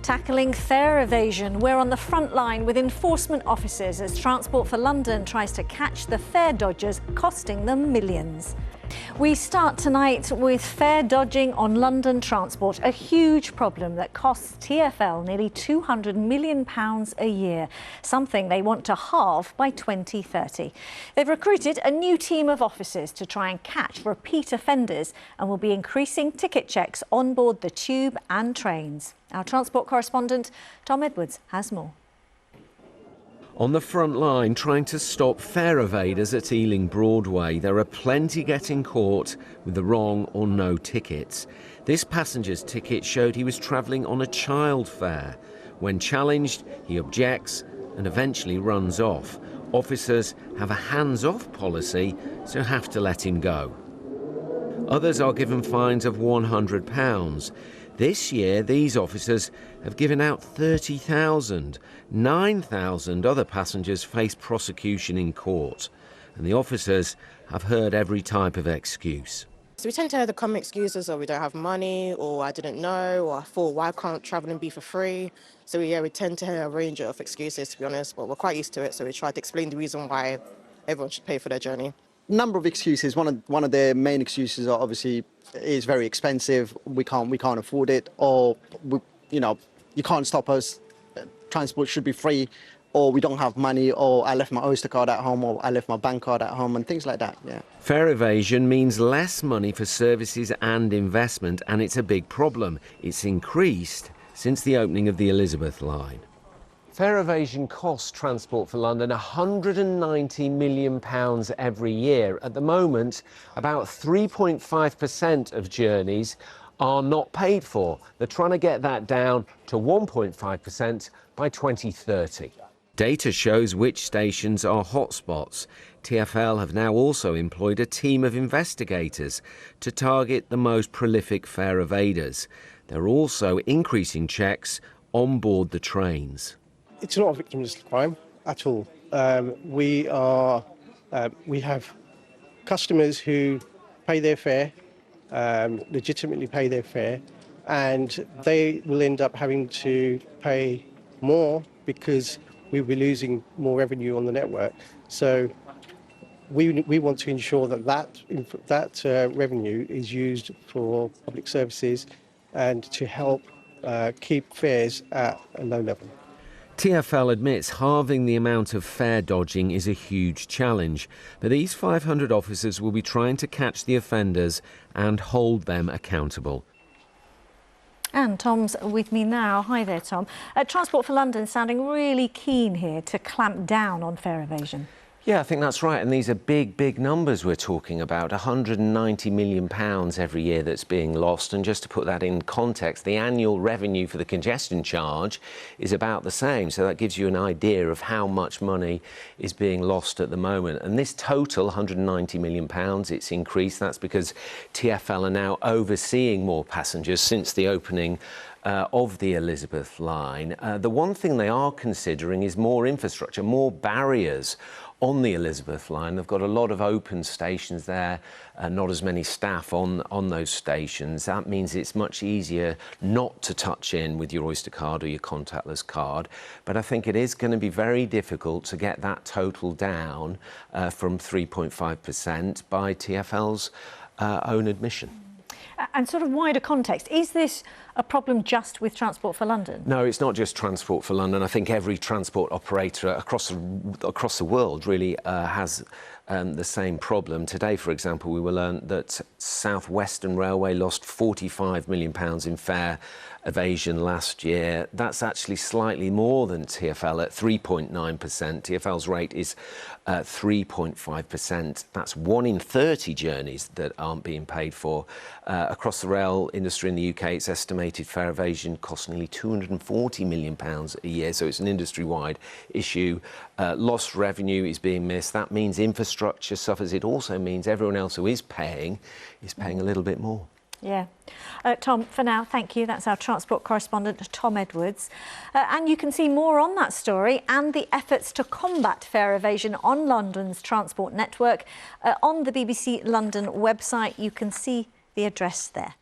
Tackling fare evasion. We're on the front line with enforcement officers as Transport for London tries to catch the fare dodgers, costing them millions. We start tonight with fare dodging on London Transport, a huge problem that costs TfL nearly £200 million a year, something they want to halve by 2030. They've recruited a new team of officers to try and catch repeat offenders and will be increasing ticket checks on board the tube and trains. Our transport correspondent Tom Edwards has more. On the front line, trying to stop fare evaders at Ealing Broadway, there are plenty getting caught with the wrong or no tickets. This passenger's ticket showed he was travelling on a child fare. When challenged, he objects and eventually runs off. Officers have a hands-off policy, so have to let him go. Others are given fines of £100. This year, these officers have given out £30,000. 9,000 other passengers face prosecution in court. And the officers have heard every type of excuse. So we tend to hear the common excuses, or we don't have money, or I didn't know, or I thought, why can't travelling be for free? So we tend to hear a range of excuses, to be honest, but we're quite used to it, so we try to explain the reason why everyone should pay for their journey. Number of excuses. One of the main excuses are obviously it's very expensive. We can't afford it, or you can't stop us. Transport should be free, or we don't have money, or I left my Oyster card at home, or I left my bank card at home, and things like that. Yeah. Fare evasion means less money for services and investment, and it's a big problem. It's increased since the opening of the Elizabeth line. Fare evasion costs Transport for London £190 million every year. At the moment, about 3.5% of journeys are not paid for. They're trying to get that down to 1.5% by 2030. Data shows which stations are hotspots. TfL have now also employed a team of investigators to target the most prolific fare evaders. They're also increasing checks on board the trains. It's not a victimless crime at all. We have customers who pay their fare, legitimately pay their fare, and they will end up having to pay more because we'll be losing more revenue on the network. So we want to ensure that revenue is used for public services and to help keep fares at a low level. TfL admits halving the amount of fare dodging is a huge challenge, but these 500 officers will be trying to catch the offenders and hold them accountable. And Tom's with me now. Hi there, Tom. Transport for London sounding really keen here to clamp down on fare evasion. Yeah, I think that's right. And these are big numbers we're talking about. £190 million every year that's being lost. And just to put that in context, the annual revenue for the congestion charge is about the same. So that gives you an idea of how much money is being lost at the moment. And this total, £190 million, it's increased. That's because TfL are now overseeing more passengers since the opening of the Elizabeth line. The one thing they are considering is more infrastructure, more barriers on the Elizabeth line. They've got a lot of open stations there, not as many staff on those stations. That means it's much easier not to touch in with your Oyster card or your contactless card. But I think it is going to be very difficult to get that total down from 3.5% by TfL's own admission. And sort of wider context, is this a problem just with Transport for London? No, it's not just Transport for London. I think every transport operator across the world really has the same problem. Today, for example, we will learn that South Western Railway lost £45 million in fare evasion last year. That's actually slightly more than TfL at 3.9%. TfL's rate is 3.5%. That's 1 in 30 journeys that aren't being paid for. Across the rail industry in the UK, it's estimated fare evasion costs nearly £240 million a year, so it's an industry-wide issue. Lost revenue is being missed. That means infrastructure suffers. It also means everyone else who is paying a little bit more. Yeah. Tom, for now, thank you. That's our transport correspondent, Tom Edwards. And you can see more on that story and the efforts to combat fare evasion on London's transport network on the BBC London website. You can see the address there.